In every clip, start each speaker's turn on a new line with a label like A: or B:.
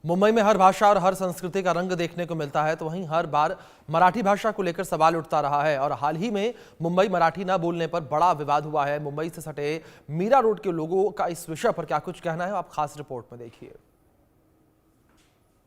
A: मुंबई में हर भाषा और हर संस्कृति का रंग देखने को मिलता है, तो वहीं हर बार मराठी भाषा को लेकर सवाल उठता रहा है। और हाल ही में मुंबई मराठी न बोलने पर बड़ा विवाद हुआ है। मुंबई से सटे मीरा रोड के लोगों का इस विषय पर क्या कुछ कहना है, आप खास रिपोर्ट में देखिए।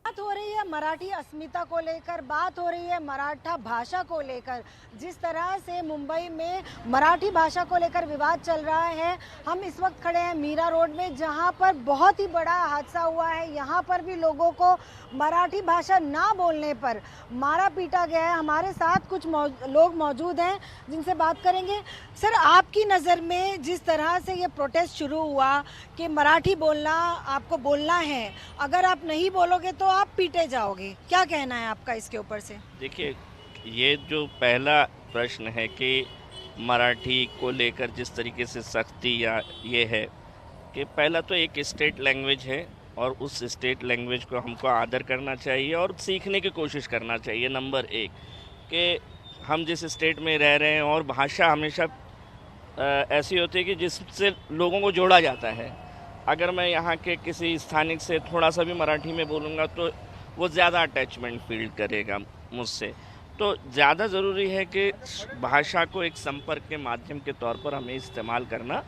B: बात हो रही है मराठी अस्मिता को लेकर, बात हो रही है मराठा भाषा को लेकर। जिस तरह से मुंबई में मराठी भाषा को लेकर विवाद चल रहा है, हम इस वक्त खड़े हैं मीरा रोड में, जहां पर बहुत ही बड़ा हादसा हुआ है। यहां पर भी लोगों को मराठी भाषा ना बोलने पर मारा पीटा गया है। हमारे साथ कुछ लोग मौजूद हैं जिनसे बात करेंगे। सर, आपकी नज़र में जिस तरह से ये प्रोटेस्ट शुरू हुआ कि मराठी बोलना आपको बोलना है, अगर आप नहीं बोलोगे तो आप पीटे जाओगे, क्या कहना है आपका इसके ऊपर से?
C: देखिए, ये जो पहला प्रश्न है कि मराठी को लेकर जिस तरीके से सख्ती या ये है कि पहला तो एक स्टेट लैंग्वेज है और उस स्टेट लैंग्वेज को हमको आदर करना चाहिए और सीखने की कोशिश करना चाहिए। नंबर एक कि हम जिस स्टेट में रह रहे हैं और भाषा हमेशा ऐसी होती है कि जिससे लोगों को जोड़ा जाता है। अगर मैं यहाँ के किसी स्थानिक से थोड़ा सा भी मराठी में बोलूँगा तो वो ज़्यादा अटैचमेंट फील करेगा मुझसे। तो ज़्यादा ज़रूरी है कि भाषा को एक संपर्क के माध्यम के तौर पर हमें इस्तेमाल करना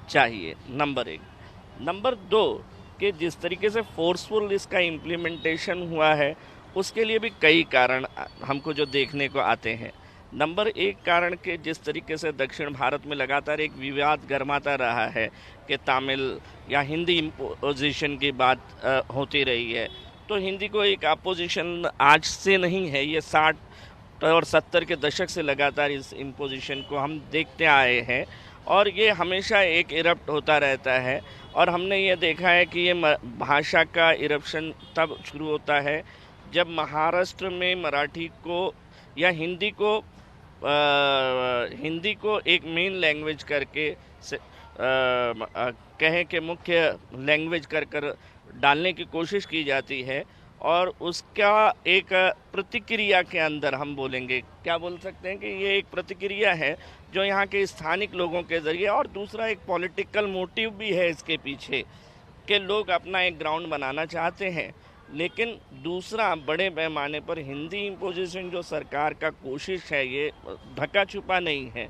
C: चाहिए, नंबर एक। नंबर दो कि जिस तरीके से फोर्सफुल इसका इम्प्लीमेंटेशन हुआ है, उसके लिए भी कई कारण हमको जो देखने को आते हैं। नंबर एक कारण के जिस तरीके से दक्षिण भारत में लगातार एक विवाद गर्माता रहा है कि तमिल या हिंदी इम्पोजिशन की बात होती रही है। तो हिंदी को एक अपोजिशन आज से नहीं है, ये 60 और 70 के दशक से लगातार इस इम्पोजिशन को हम देखते आए हैं और ये हमेशा एक इरप्ट होता रहता है। और हमने ये देखा है कि ये भाषा का इरप्शन तब शुरू होता है जब महाराष्ट्र में मराठी को या हिंदी को एक मेन लैंग्वेज करके कहें कि मुख्य लैंग्वेज कर डालने की कोशिश की जाती है और उसका एक प्रतिक्रिया के अंदर हम बोलेंगे, क्या बोल सकते हैं कि ये एक प्रतिक्रिया है जो यहाँ के स्थानिक लोगों के ज़रिए, और दूसरा एक पॉलिटिकल मोटिव भी है इसके पीछे कि लोग अपना एक ग्राउंड बनाना चाहते हैं। लेकिन दूसरा बड़े पैमाने पर हिंदी इम्पोजिशन जो सरकार का कोशिश है, ये ढका छुपा नहीं है।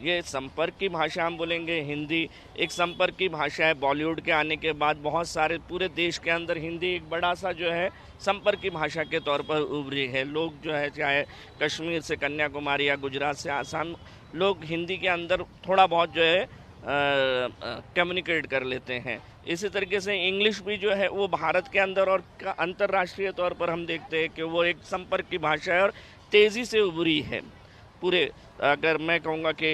C: ये संपर्क की भाषा हम बोलेंगे, हिंदी एक संपर्क की भाषा है। बॉलीवुड के आने के बाद बहुत सारे पूरे देश के अंदर हिंदी एक बड़ा सा जो है संपर्क की भाषा के तौर पर उभरी है। लोग जो है चाहे कश्मीर से कन्याकुमारी या गुजरात से आसाम, लोग हिंदी के अंदर थोड़ा बहुत जो है कम्युनिकेट कर लेते हैं। इसी तरीके से इंग्लिश भी जो है वो भारत के अंदर और अंतर्राष्ट्रीय तौर पर हम देखते हैं कि वो एक संपर्क की भाषा है और तेज़ी से उभरी है पूरे। अगर मैं कहूँगा कि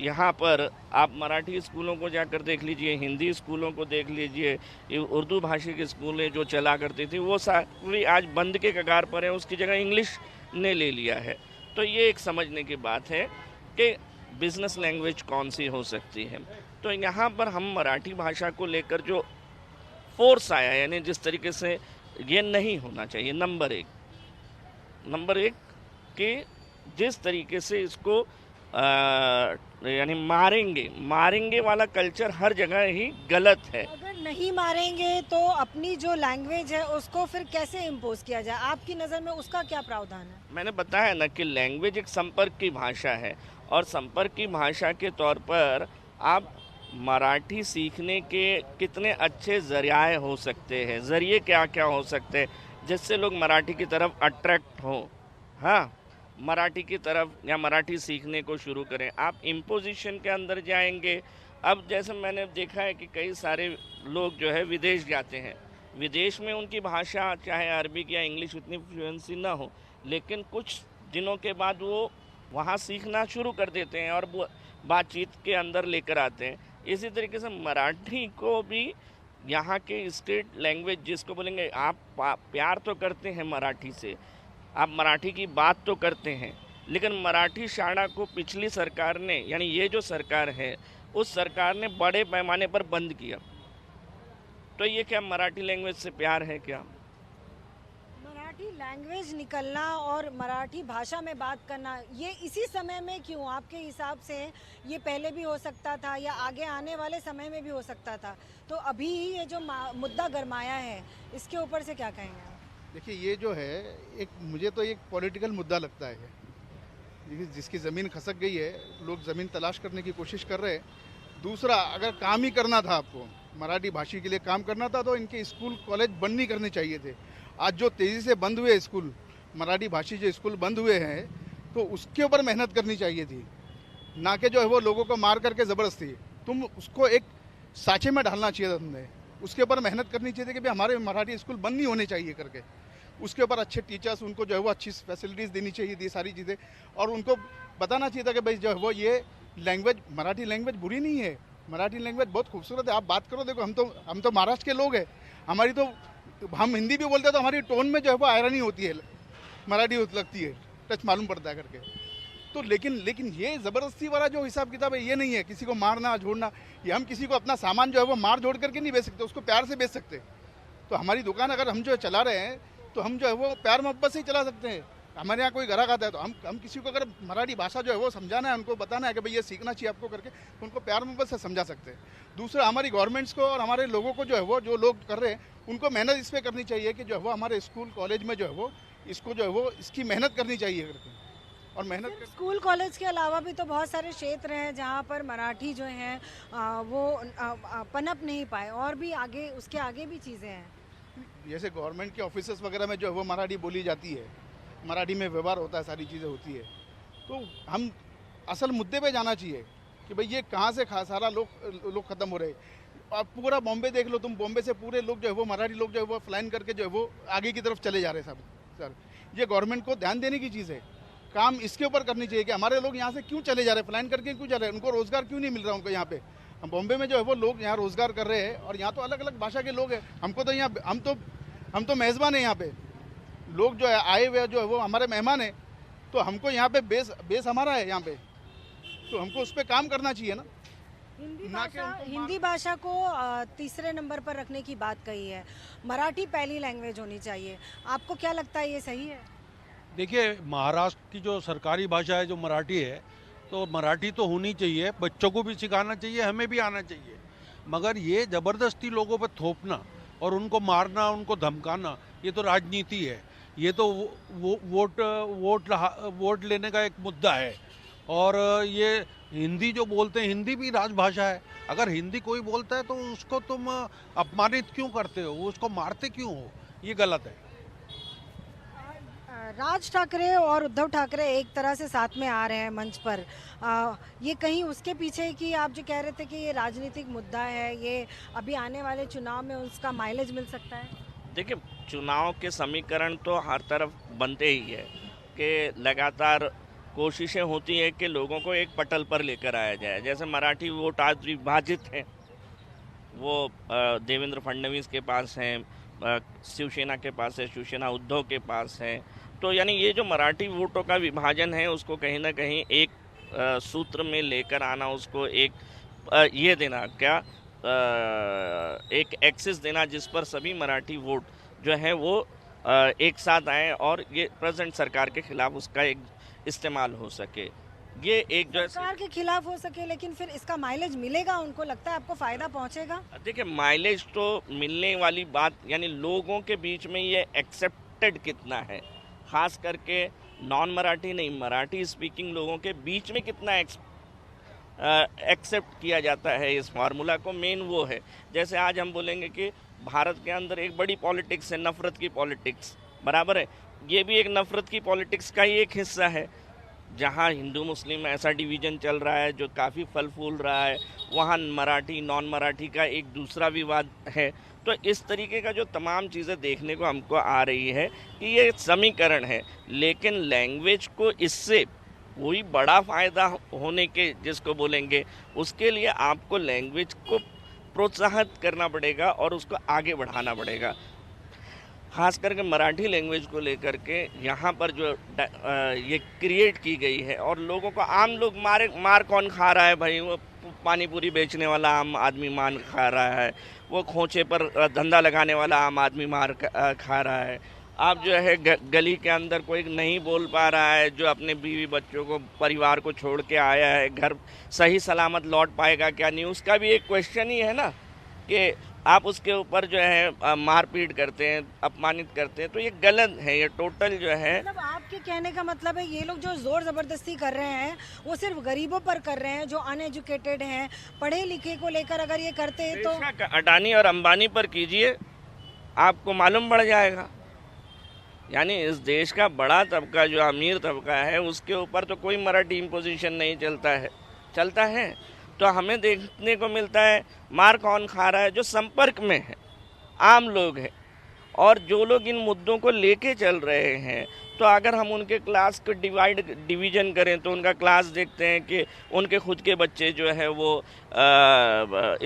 C: यहाँ पर आप मराठी स्कूलों को जाकर देख लीजिए, हिंदी स्कूलों को देख लीजिए, उर्दू भाषी की स्कूलें जो चला करती थी वो सारी आज बंद के कगार पर है, उसकी जगह इंग्लिश ने ले लिया है। तो ये एक समझने की बात है कि बिजनेस लैंग्वेज कौन सी हो सकती है। तो यहाँ पर हम मराठी भाषा को लेकर जो फोर्स आया, यानी जिस तरीके से ये नहीं होना चाहिए, नंबर एक कि जिस तरीके से इसको यानी मारेंगे वाला कल्चर हर जगह ही गलत है।
B: अगर नहीं मारेंगे तो अपनी जो लैंग्वेज है उसको फिर कैसे इम्पोज किया जाए? आपकी नज़र में उसका क्या प्रावधान है?
C: मैंने बताया ना कि लैंग्वेज एक संपर्क की भाषा है और संपर्क की भाषा के तौर पर आप मराठी सीखने के कितने अच्छे जरिए हो सकते हैं, जरिए क्या क्या हो सकते हैं जिससे लोग मराठी की तरफ अट्रैक्ट हों, हाँ, मराठी की तरफ या मराठी सीखने को शुरू करें। आप इम्पोजिशन के अंदर जाएंगे। अब जैसे मैंने देखा है कि कई सारे लोग जो है विदेश जाते हैं, विदेश में उनकी भाषा चाहे अरबिक या इंग्लिश उतनी फ्लुएंसी ना हो, लेकिन कुछ दिनों के बाद वो वहाँ सीखना शुरू कर देते हैं और वो बातचीत के अंदर लेकर आते हैं। इसी तरीके से मराठी को भी यहाँ के स्टेट लैंग्वेज जिसको बोलेंगे, आप प्यार तो करते हैं मराठी से, आप मराठी की बात तो करते हैं, लेकिन मराठी शाला को पिछली सरकार ने, यानी ये जो सरकार है उस सरकार ने बड़े पैमाने पर बंद किया। तो ये क्या मराठी लैंग्वेज से प्यार है क्या?
B: मराठी लैंग्वेज निकलना और मराठी भाषा में बात करना ये इसी समय में क्यों, आपके हिसाब से ये पहले भी हो सकता था या आगे आने वाले समय में भी हो सकता था? तो अभी ये जो मुद्दा गरमाया है इसके ऊपर से क्या कहेंगे आप?
D: देखिए, ये जो है एक मुझे तो एक पॉलिटिकल मुद्दा लगता है। देखिए, जिसकी ज़मीन खसक गई है, लोग ज़मीन तलाश करने की कोशिश कर रहे हैं। दूसरा, अगर काम ही करना था, आपको मराठी भाषी के लिए काम करना था, तो इनके स्कूल कॉलेज बंद नहीं करने चाहिए थे। आज जो तेज़ी से बंद हुए स्कूल, मराठी भाषी जो स्कूल बंद हुए हैं, तो उसके ऊपर मेहनत करनी चाहिए थी, ना कि जो है वो लोगों को मार करके ज़बरदस्ती। तुम उसको एक साँचे में डालना चाहिए था तुमने, उसके ऊपर मेहनत करनी चाहिए थी कि भाई हमारे मराठी स्कूल बंद नहीं होने चाहिए करके। उसके ऊपर अच्छे टीचर्स, उनको जो है वो अच्छी फैसिलिटीज़ देनी चाहिए थी, सारी चीज़ें, और उनको बताना चाहिए था कि भाई जो है वो ये लैंग्वेज, मराठी लैंग्वेज बुरी नहीं है, मराठी लैंग्वेज बहुत खूबसूरत है। आप बात करो, देखो हम तो महाराष्ट्र के लोग हैं, हमारी तो, हम हिंदी भी बोलते हैं तो हमारी टोन में जो है वो आयरनी होती है, मराठी लगती है, टच मालूम पड़ता है करके। तो लेकिन ये ज़बरदस्ती वाला जो हिसाब किताब है, ये नहीं है। किसी को मारना झोड़ना, ये हम किसी को अपना सामान जो है वो मार झोड़ करके नहीं बेच सकते, उसको प्यार से बेच सकते। तो हमारी दुकान अगर हम जो चला रहे हैं, तो हम जो है वो प्यार मोहब्बत से ही चला सकते हैं। हमारे यहाँ कोई ग्राहक आता है तो हम किसी को अगर मराठी भाषा जो है वो समझाना है, उनको बताना है कि भाई ये सीखना चाहिए आपको करके, तो उनको प्यार मोहब्बत से समझा सकते हैं। दूसरा, हमारी गवर्नमेंट्स को और हमारे लोगों को जो है वो, जो लोग कर रहे हैं, उनको मेहनत इस पर करनी चाहिए कि जो है वो हमारे स्कूल कॉलेज में जो है वो इसको जो है वो इसकी मेहनत करनी चाहिए करके, और मेहनत कर...
B: स्कूल कॉलेज के अलावा भी तो बहुत सारे क्षेत्र हैं जहाँ पर मराठी जो है वो पनप नहीं पाए, और भी आगे, उसके आगे भी चीज़ें हैं।
D: जैसे गवर्नमेंट के ऑफिसेस वगैरह में जो है वो मराठी बोली जाती है, मराठी में व्यवहार होता है, सारी चीज़ें होती है। तो हम असल मुद्दे पे जाना चाहिए कि भाई ये कहाँ से सारा लोग ख़त्म हो रहे हैं। आप पूरा बॉम्बे देख लो तुम, बॉम्बे से पूरे लोग जो है वो मराठी लोग जो है वो फ्लाइन करके जो है वो आगे की तरफ चले जा रहे हैं सब। सर, ये गवर्नमेंट को ध्यान देने की चीज़ है, काम इसके ऊपर करनी चाहिए कि हमारे लोग यहाँ से क्यों चले जा रहे हैं, फ्लाइन करके क्यों जा रहे हैं, उनको रोज़गार क्यों नहीं मिल रहा उनको यहाँ पे। हम बॉम्बे में जो है वो लोग यहाँ रोज़गार कर रहे हैं, और यहाँ तो अलग अलग भाषा के लोग हैं। हमको तो यहाँ हम तो मेज़बान हैं, यहाँ पे लोग जो है आए हुए जो है वो हमारे मेहमान हैं, तो हमको यहाँ पे बेस हमारा है यहाँ पे, तो हमको उस पर काम करना चाहिए ना।
B: हिंदी भाषा को तीसरे नंबर पर रखने की बात कही है, मराठी पहली लैंग्वेज होनी चाहिए, आपको क्या लगता है ये सही है?
E: देखिए, महाराष्ट्र की जो सरकारी भाषा है जो मराठी है, तो मराठी तो होनी चाहिए, बच्चों को भी सिखाना चाहिए, हमें भी आना चाहिए। मगर ये ज़बरदस्ती लोगों पर थोपना और उनको मारना, उनको धमकाना, ये तो राजनीति है। ये तो वोट लेने का एक मुद्दा है। और ये हिंदी जो बोलते हैं, हिंदी भी राजभाषा है। अगर हिंदी कोई बोलता है तो उसको तुम अपमानित क्यों करते हो, उसको मारते क्यों हो? ये गलत है।
B: राज ठाकरे और उद्धव ठाकरे एक तरह से साथ में आ रहे हैं मंच पर, ये कहीं उसके पीछे की आप जो कह रहे थे कि ये राजनीतिक मुद्दा है, ये अभी आने वाले चुनाव में उसका माइलेज मिल सकता है?
C: देखिए, चुनाव के समीकरण तो हर तरफ बनते ही है कि लगातार कोशिशें होती है कि लोगों को एक पटल पर लेकर आया जाए। जैसे मराठी वोट आज विभाजित हैं, वो देवेंद्र फडणवीस के पास हैं, शिवसेना के पास है, शिवसेना उद्धव के पास है। तो यानी ये जो मराठी वोटों का विभाजन है, उसको कहीं ना कहीं एक सूत्र में लेकर आना, उसको एक ये देना, क्या एक एक्सेस देना जिस पर सभी मराठी वोट जो है वो एक साथ आए और ये प्रेजेंट सरकार के खिलाफ उसका एक इस्तेमाल हो सके। ये एक जो
B: सरकार के खिलाफ हो सके, लेकिन फिर इसका माइलेज मिलेगा, उनको लगता है आपको फायदा पहुंचेगा?
C: देखिए, माइलेज तो मिलने वाली बात, यानी लोगों के बीच में ये एक्सेप्टेड कितना है, खास करके नॉन मराठी नहीं, मराठी स्पीकिंग लोगों के बीच में कितना एक्सेप्ट किया जाता है इस फार्मूला को, मेन वो है। जैसे आज हम बोलेंगे कि भारत के अंदर एक बड़ी पॉलिटिक्स है, नफ़रत की पॉलिटिक्स, बराबर है, ये भी एक नफ़रत की पॉलिटिक्स का ही एक हिस्सा है। जहाँ हिंदू मुस्लिम ऐसा डिवीज़न चल रहा है जो काफ़ी फल फूल रहा है, वहाँ मराठी नॉन मराठी का एक दूसरा विवाद है। तो इस तरीके का जो तमाम चीज़ें देखने को हमको आ रही है कि ये समीकरण है, लेकिन लैंग्वेज को इससे कोई बड़ा फ़ायदा होने के जिसको बोलेंगे, उसके लिए आपको लैंग्वेज को प्रोत्साहित करना पड़ेगा और उसको आगे बढ़ाना पड़ेगा। खास करके मराठी लैंग्वेज को लेकर के यहाँ पर जो ये क्रिएट की गई है, और लोगों को, आम लोग मार कौन खा रहा है भाई? वो पानी पूरी बेचने वाला आम आदमी खा रहा है, वो खोचे पर धंधा लगाने वाला आम आदमी खा रहा है, आप जो है गली के अंदर कोई नहीं बोल पा रहा है, जो अपने बीवी बच्चों को परिवार को छोड़ के आया है, घर सही सलामत लौट पाएगा क्या नहीं, उसका भी एक क्वेश्चन ही है ना कि आप उसके ऊपर जो है मारपीट करते हैं, अपमानित करते हैं, तो ये गलत है। ये टोटल जो है,
B: मतलब आपके कहने का मतलब है ये लोग जो जोर जबरदस्ती कर रहे हैं वो सिर्फ गरीबों पर कर रहे हैं, जो अनएजुकेटेड हैं, पढ़े लिखे को लेकर अगर ये करते हैं तो
C: बेशक अडानी और अंबानी पर कीजिए, आपको मालूम पड़ जाएगा। यानी इस देश का बड़ा तबका, जो अमीर तबका है, उसके ऊपर तो कोई मराठी इम्पोजिशन नहीं चलता है। तो हमें देखने को मिलता है मार कौन खा रहा है, जो संपर्क में है, आम लोग हैं। और जो लोग इन मुद्दों को लेके चल रहे हैं, तो अगर हम उनके क्लास को डिवीजन करें तो उनका क्लास देखते हैं कि उनके खुद के बच्चे जो है वो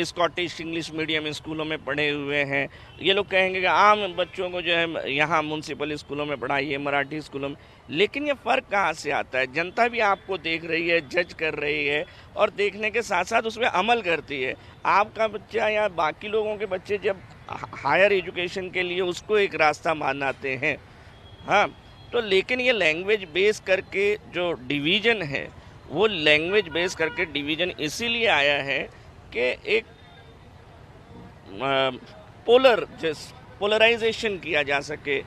C: स्कॉटिश इंग्लिश मीडियम स्कूलों में पढ़े हुए हैं। ये लोग कहेंगे कि आम बच्चों को जो है यहाँ म्यूनसिपल स्कूलों में पढ़ाइए, मराठी स्कूलों में। लेकिन ये फ़र्क कहाँ से आता है? जनता भी आपको देख रही है, जज कर रही है, और देखने के साथ साथ उसमें अमल करती है। आपका बच्चा या बाकी लोगों के बच्चे जब हायर एजुकेशन के लिए उसको एक रास्ता मानते हैं, हाँ, तो लेकिन ये लैंग्वेज बेस करके जो डिवीज़न है, वो लैंग्वेज बेस करके डिवीज़न इसीलिए आया है कि एक पोलराइजेशन किया जा सके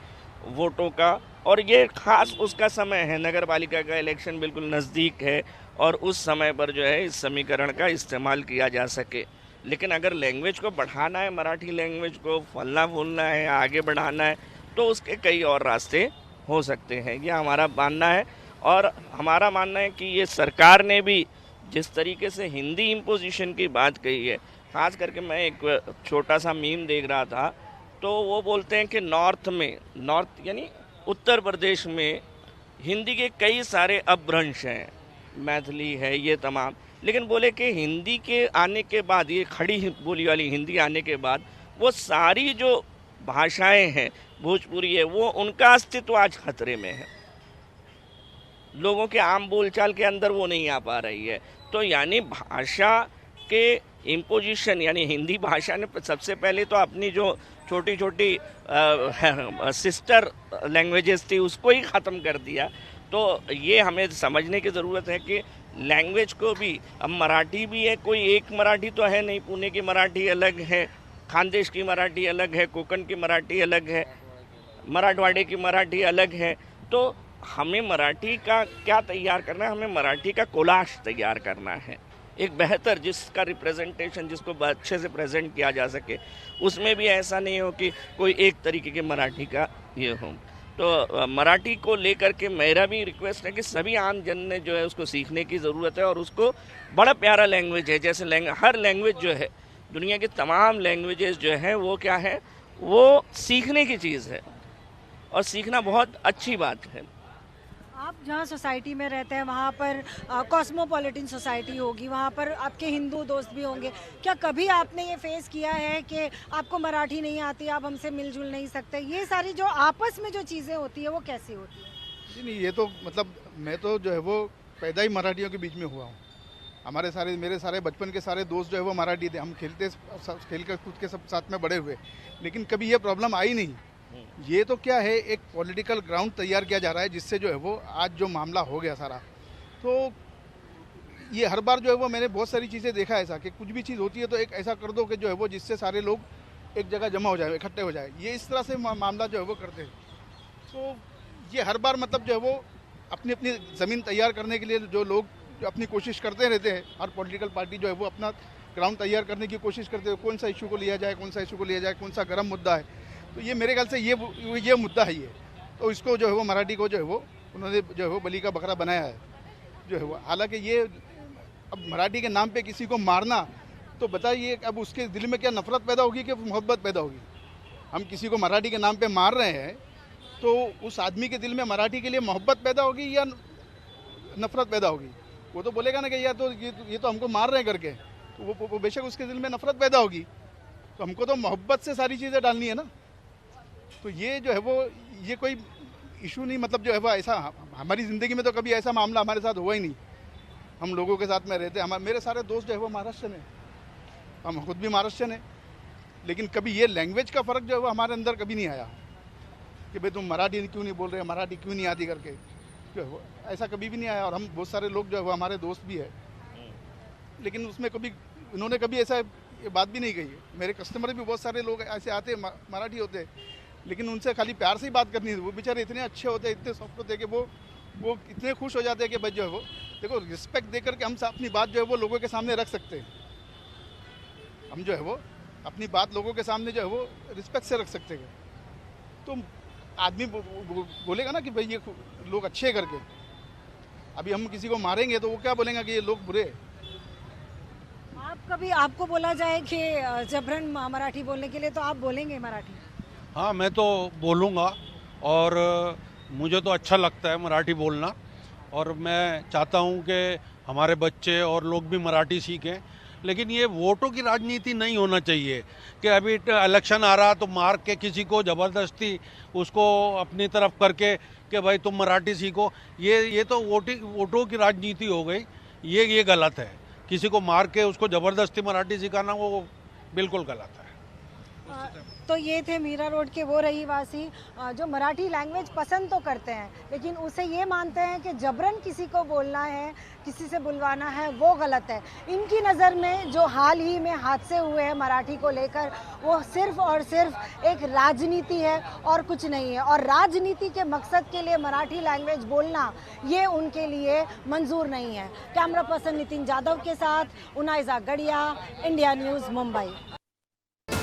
C: वोटों का। और ये खास उसका समय है, नगर पालिका का इलेक्शन बिल्कुल नज़दीक है, और उस समय पर जो है इस समीकरण का इस्तेमाल किया जा सके। लेकिन अगर लैंग्वेज को बढ़ाना है, मराठी लैंग्वेज को फलना फूलना है, आगे बढ़ाना है, तो उसके कई और रास्ते हो सकते हैं, ये हमारा मानना है। और हमारा मानना है कि ये सरकार ने भी जिस तरीके से हिंदी इम्पोजिशन की बात कही है, खास करके मैं एक छोटा सा मीम देख रहा था, तो वो बोलते हैं कि नॉर्थ यानी उत्तर प्रदेश में हिंदी के कई सारे अपभ्रंश हैं, मैथिली है, ये तमाम, लेकिन बोले कि हिंदी के आने के बाद, ये खड़ी बोली वाली हिंदी आने के बाद, वो सारी जो भाषाएं हैं, भोजपुरी है, वो उनका अस्तित्व आज खतरे में है। लोगों के आम बोलचाल के अंदर वो नहीं आ पा रही है। तो यानी भाषा के इम्पोजिशन, यानी हिंदी भाषा ने सबसे पहले तो अपनी जो छोटी छोटी सिस्टर लैंग्वेजेस थी उसको ही ख़त्म कर दिया। तो ये हमें समझने की ज़रूरत है कि लैंग्वेज को भी, अब मराठी भी है, कोई एक मराठी तो है नहीं, पुणे की मराठी अलग है, खानदेश की मराठी अलग है, कोंकण की मराठी अलग है, मराठवाड़े की मराठी अलग है। तो हमें मराठी का क्या तैयार करना है? हमें मराठी का कोलाश तैयार करना है, एक बेहतर, जिसका रिप्रेजेंटेशन, जिसको अच्छे से प्रेजेंट किया जा सके। उसमें भी ऐसा नहीं हो कि कोई एक तरीके के मराठी का ये हो। तो मराठी को लेकर के मेरा भी रिक्वेस्ट है कि सभी आम जन ने जो है उसको सीखने की ज़रूरत है। और उसको बड़ा प्यारा लैंग्वेज है, जैसे हर लैंग्वेज जो है, दुनिया की तमाम लैंग्वेजेस जो हैं वो क्या है, वो सीखने की चीज़ है, और सीखना बहुत अच्छी बात है।
B: आप जहाँ सोसाइटी में रहते हैं वहाँ पर कॉस्मोपॉलिटन सोसाइटी होगी, वहाँ पर आपके हिंदू दोस्त भी होंगे। क्या कभी आपने ये फेस किया है कि आपको मराठी नहीं आती, आप हमसे मिलजुल नहीं सकते? ये सारी जो आपस में जो चीज़ें होती है वो कैसी होती है?
D: जी नहीं, ये तो मतलब मैं तो जो है वो पैदा ही मराठियों के बीच में हुआ हूँ। मेरे सारे बचपन के सारे दोस्त जो है वो मराठी थे। हम खेल कर कूद के सब साथ में बड़े हुए, लेकिन कभी ये प्रॉब्लम आई नहीं। ये तो क्या है, एक पॉलिटिकल ग्राउंड तैयार किया जा रहा है, जिससे जो है वो आज जो मामला हो गया सारा। तो ये हर बार जो है वो मैंने बहुत सारी चीज़ें देखा ऐसा कि कुछ भी चीज़ होती है तो एक ऐसा कर दो कि जो है वो जिससे सारे लोग एक जगह जमा हो जाए, इकट्ठे हो जाए। ये इस तरह से मामला जो है वो करते हैं। तो ये हर बार मतलब जो है वो अपनी अपनी ज़मीन तैयार करने के लिए जो लोग जो अपनी कोशिश करते रहते हैं, हर पॉलिटिकल पार्टी जो है वो अपना ग्राउंड तैयार करने की कोशिश करते हैं, कौन सा इशू को लिया जाए, कौन सा इशू को लिया जाए, कौन सा गर्म मुद्दा है। तो ये मेरे ख्याल से ये मुद्दा है ये। तो इसको जो है वो मराठी को जो है वो उन्होंने जो है वो बलि का बकरा बनाया है जो है वो। हालांकि ये अब मराठी के नाम पे किसी को मारना, तो बताइए अब उसके दिल में क्या नफरत पैदा होगी कि मोहब्बत पैदा होगी? हम किसी को मराठी के नाम पे मार रहे हैं तो उस आदमी के दिल में मराठी के लिए मोहब्बत पैदा होगी या नफरत पैदा होगी? वो तो बोलेगा ना कि या तो ये तो हमको मार रहे हैं करके, तो वो बेशक उसके दिल में नफरत पैदा होगी। तो हमको तो मोहब्बत से सारी चीज़ें डालनी है ना। तो ये जो है वो ये कोई इशू नहीं, मतलब जो है वो ऐसा हमारी ज़िंदगी में तो कभी ऐसा मामला हमारे साथ हुआ ही नहीं। हम लोगों के साथ में रहते हैं, मेरे सारे दोस्त जो है वो महाराष्ट्र में, हम खुद भी महाराष्ट्र हैं, लेकिन कभी ये लैंग्वेज का फ़र्क जो है वो हमारे अंदर कभी नहीं आया। कि भाई तुम मराठी क्यों नहीं बोल रहे, मराठी क्यों नहीं आती करके, ऐसा कभी भी नहीं आया। और हम बहुत सारे लोग जो है वो हमारे दोस्त भी है, लेकिन उसमें कभी इन्होंने कभी ऐसा ये बात भी नहीं कही है। मेरे कस्टमर भी बहुत सारे लोग ऐसे आते मराठी होते, लेकिन उनसे खाली प्यार से ही बात करनी थी। वो बेचारे इतने अच्छे होते, इतने सॉफ्ट होते कि वो इतने खुश हो जाते हैं कि भाई जो है वो देखो रिस्पेक्ट दे करके हम अपनी बात जो है वो लोगों के सामने रख सकते हैं। हम जो है वो अपनी बात लोगों के सामने जो है वो रिस्पेक्ट से रख सकते हैं। तो आदमी बोलेगा ना कि भाई ये लोग अच्छे करके, अभी हम किसी को मारेंगे तो वो क्या बोलेंगे कि ये लोग बुरे।
B: आप कभी आपको बोला जाए कि जबरन मराठी बोलने के लिए, तो आप बोलेंगे मराठी?
E: हाँ, मैं तो बोलूँगा और मुझे तो अच्छा लगता है मराठी बोलना, और मैं चाहता हूँ कि हमारे बच्चे और लोग भी मराठी सीखें। लेकिन ये वोटों की राजनीति नहीं होना चाहिए कि अभी इलेक्शन आ रहा तो मार के किसी को ज़बरदस्ती उसको अपनी तरफ करके कि भाई तुम मराठी सीखो। ये तो वोटों की राजनीति हो गई, ये गलत है। किसी को मार के उसको ज़बरदस्ती मराठी सिखाना वो बिल्कुल गलत है।
B: तो ये थे मीरा रोड के वो रहीवासी जो मराठी लैंग्वेज पसंद तो करते हैं, लेकिन उसे ये मानते हैं कि जबरन किसी को बोलना है, किसी से बुलवाना है, वो गलत है। इनकी नज़र में जो हाल ही में हादसे हुए हैं मराठी को लेकर, वो सिर्फ और सिर्फ एक राजनीति है और कुछ नहीं है। और राजनीति के मकसद के लिए मराठी लैंग्वेज बोलना ये उनके लिए मंजूर नहीं है। कैमरा पर्सन नितिन जाधव के साथ उनाइजा गड़िया, इंडिया न्यूज़, मुंबई।